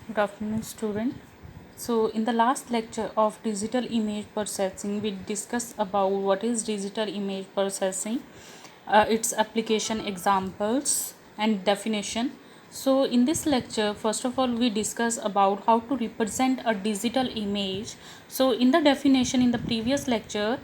Good afternoon, student. So, in the last lecture of digital image processing, we discussed about what is digital image processing, its application examples and definition. So, in this lecture, first of all, we discuss about how to represent a digital image. So, in the definition in the previous lecture,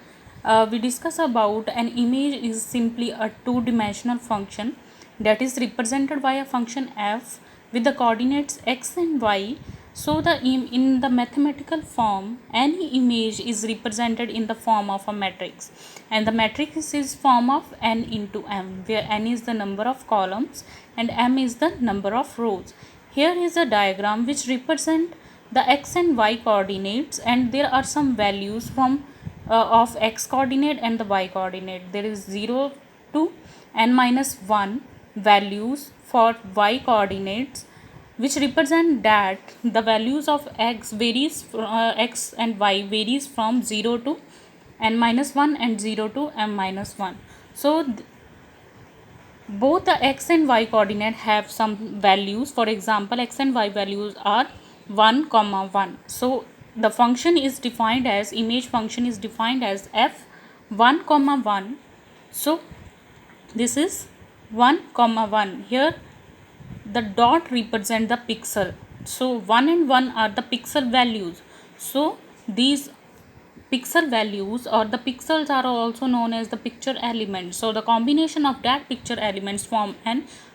we discuss about an image is simply a two-dimensional function that is represented by a function f with the coordinates x and y. So in the mathematical form, any image is represented in the form of a matrix, and the matrix is form of n into m, where n is the number of columns and m is the number of rows. Here is a diagram which represent the x and y coordinates, and there are some values from of x coordinate and the y coordinate. There is 0 to n minus 1 values for y coordinates, which represent that the values of x and y varies from 0 to n minus 1 and 0 to m minus 1. So both the x and y coordinate have some values. For example, x and y values are 1 comma 1. So the function is defined as image function is defined as f 1 comma 1. So this is 1 comma 1. Here the dot represent the pixel. So 1 and 1 are the pixel values. So these pixel values or the pixels are also known as the picture elements. So the combination of that picture elements form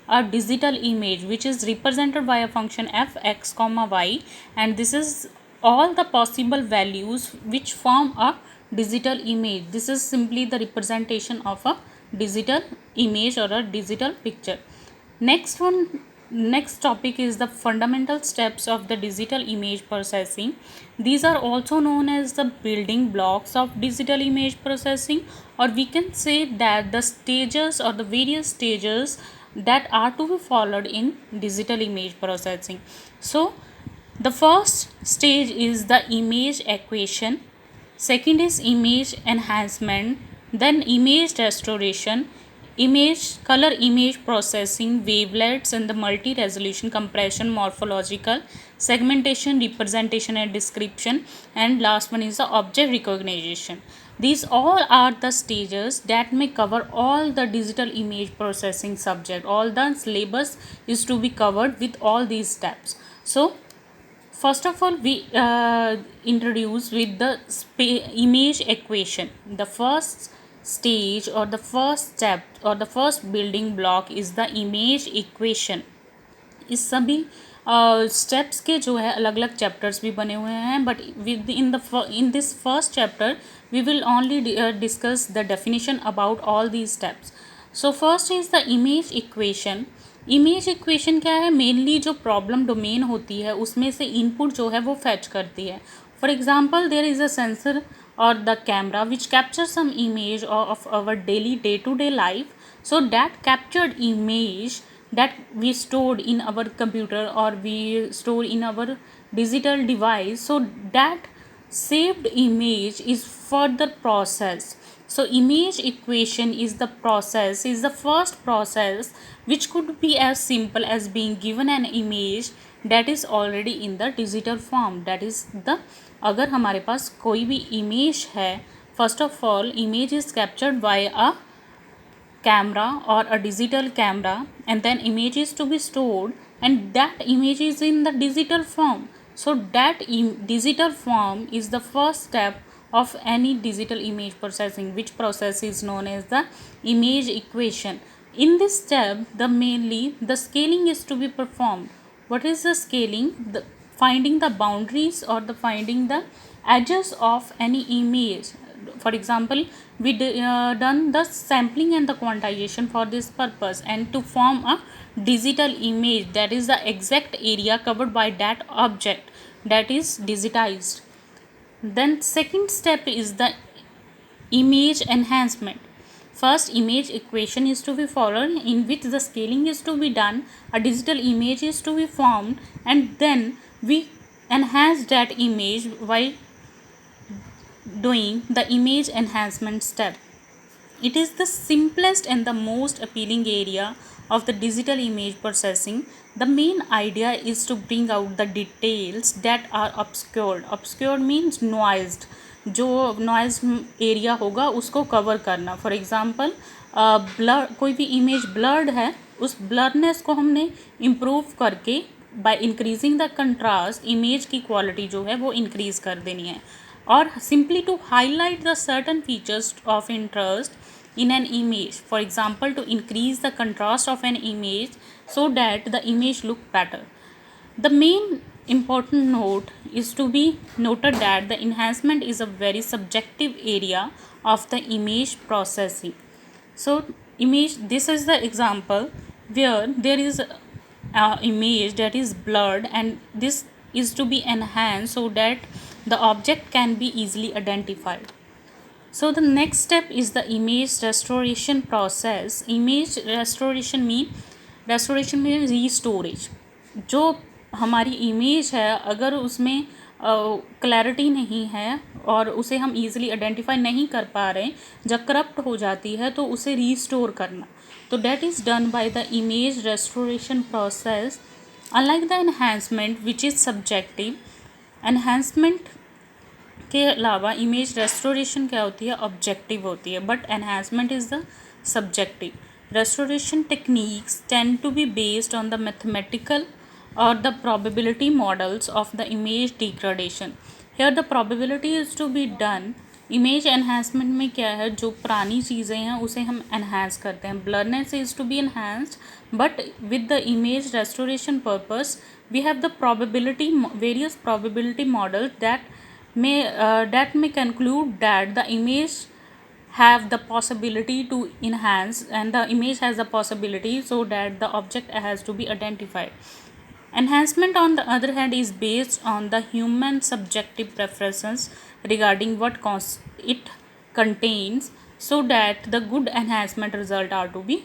a digital image, which is represented by a function f x comma y, and this is all the possible values which form a digital image. This is simply the representation of a digital image or a digital picture. Next topic is the fundamental steps of the digital image processing. These are also known as the building blocks of digital image processing, or we can say that the stages or the various stages that are to be followed in digital image processing. So the first stage is the image acquisition, second is image enhancement, then image restoration, image processing, wavelets, and the multi-resolution compression, morphological segmentation, representation and description, and last one is the object recognition. These all are the stages that may cover all the digital image processing subject. All the syllabus is to be covered with all these steps. So first of all, we introduce with the image equation. The first stage or the first step or the first building block is the image equation. इस सभी steps के जो है अलग अलग chapters भी बने हुए हैं, but within this first chapter we will only discuss the definition about all these steps. So first is the image equation. Image equation क्या है? मेनली जो प्रॉब्लम डोमेन होती है उसमें से इनपुट जो है वो फैच करती है. For example, there is a sensor or the camera which captures some image of our daily day-to-day life. So that captured image that we stored in our computer or we store in our digital device, so that saved image is further processed. So image equation is the process, is the first process which could be as simple as being given an image that is already in the digital form. That is the, अगर हमारे पास कोई भी image है, first of all image is captured by a camera or a digital camera, and then image is to be stored, and that image is in the digital form. So that digital form is the first step of any digital image processing, which process is known as the image equation. In this step, the mainly the scaling is to be performed. What is the scaling? The finding the boundaries or the finding the edges of any image. For example, we done the sampling and the quantization for this purpose, and to form a digital image, that is the exact area covered by that object, that is digitized. Then second step is the image enhancement. First, image equation is to be followed, in which the scaling is to be done, a digital image is to be formed, and then we enhance that image by doing the image enhancement step. It is the simplest and the most appealing area of the digital image processing, the main idea is to bring out the details that are obscured. Obscured means noised. जो noise area होगा उसको cover करना. For example blur, कोई भी image blurred है, उस blurness को हमने इम्प्रूव करके by increasing the contrast image की क्वालिटी जो है वो इंक्रीज कर देनी है. और simply to highlight the certain features of interest in an image, for example to increase the contrast of an image so that the image look better. The main important note is to be noted that the enhancement is a very subjective area of the image processing. So image, this is the example where there is a image that is blurred and this is to be enhanced so that the object can be easily identified. So the next step is the image restoration process. Image restoration mean restorage. जो हमारी image है अगर उसमें clarity नहीं है और उसे हम इजीली आइडेंटिफाई नहीं कर पा रहे, जब करप्ट हो जाती है तो उसे रीस्टोर करना. तो that is done by the image restoration process. Unlike the enhancement which is subjective, enhancement के अलावा इमेज रेस्टोरेशन क्या होती है, ऑब्जेक्टिव होती है, but enhancement is the subjective. Restoration techniques tend to be based on the mathematical or the probability models of the image degradation. Here the probability is to be done. Image enhancement में क्या है, जो पुरानी चीज़ें हैं उसे हम enhance करते हैं. Blurness is to be enhanced, but with the image restoration purpose we have the probability, various probability model that may conclude that the image have the possibility to enhance and the image has the possibility so that the object has to be identified. Enhancement on the other hand is based on the human subjective preferences regarding what it contains so that the good enhancement result are to be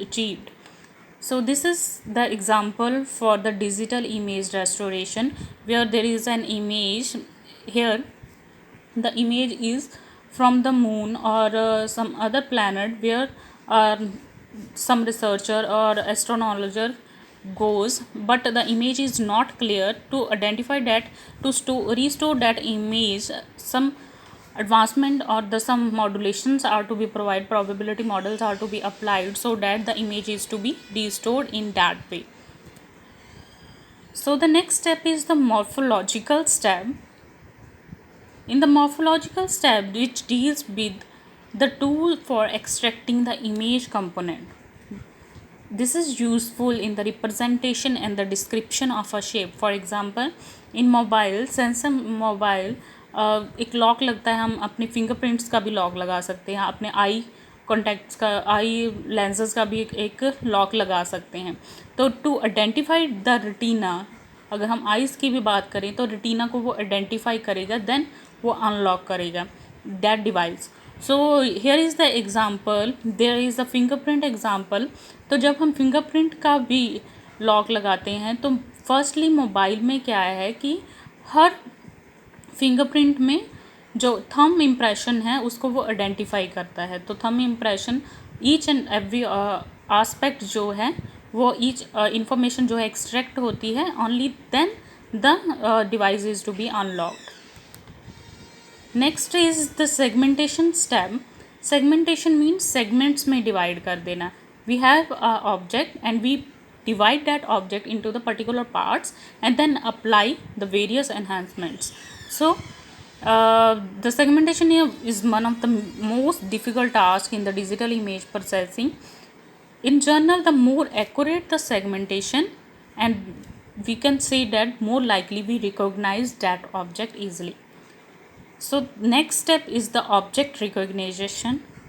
achieved. So this is the example for the digital image restoration where there is an image. Here the image is from the moon or some other planet where some researcher or astronomer goes, but the image is not clear. To identify that, to restore that image, some advancement or some modulations are to be provided, probability models are to be applied so that the image is to be restored in that way. So the next step is the morphological step. In the morphological step, which deals with the tool for extracting the image component, this is useful in the representation and the description of a shape. For example, in mobile sensor mobile एक lock लगता है, हम अपने fingerprints का भी lock लगा सकते हैं, अपने आई कॉन्टैक्ट्स का, आई लेंसेज का भी एक लॉक लगा सकते हैं. तो टू आइडेंटिफाई द रेटिना, अगर हम आइज़ की भी बात करें तो रेटिना को वो आइडेंटिफाई करेगा, देन वो अनलॉक करेगा that device. So here is the example, there is the fingerprint example. तो जब हम फिंगरप्रिंट का भी लॉक लगाते हैं तो फर्स्टली मोबाइल में क्या है कि हर फिंगरप्रिंट में जो थंब इम्प्रेशन है उसको वो आइडेंटिफाई करता है. तो thumb impression each and every aspect जो है वो ईच इंफॉर्मेशन जो है एक्सट्रैक्ट होती है, only then the device is to be unlocked. Next is the segmentation step. Segmentation means segments में डिवाइड कर देना. We have a object and we divide that object into the particular parts and then apply the various enhancements. So the segmentation is one of the most difficult tasks in the digital image processing. In general, the more accurate the segmentation, and we can say that more likely we recognize that object easily. So next step is the object recognition.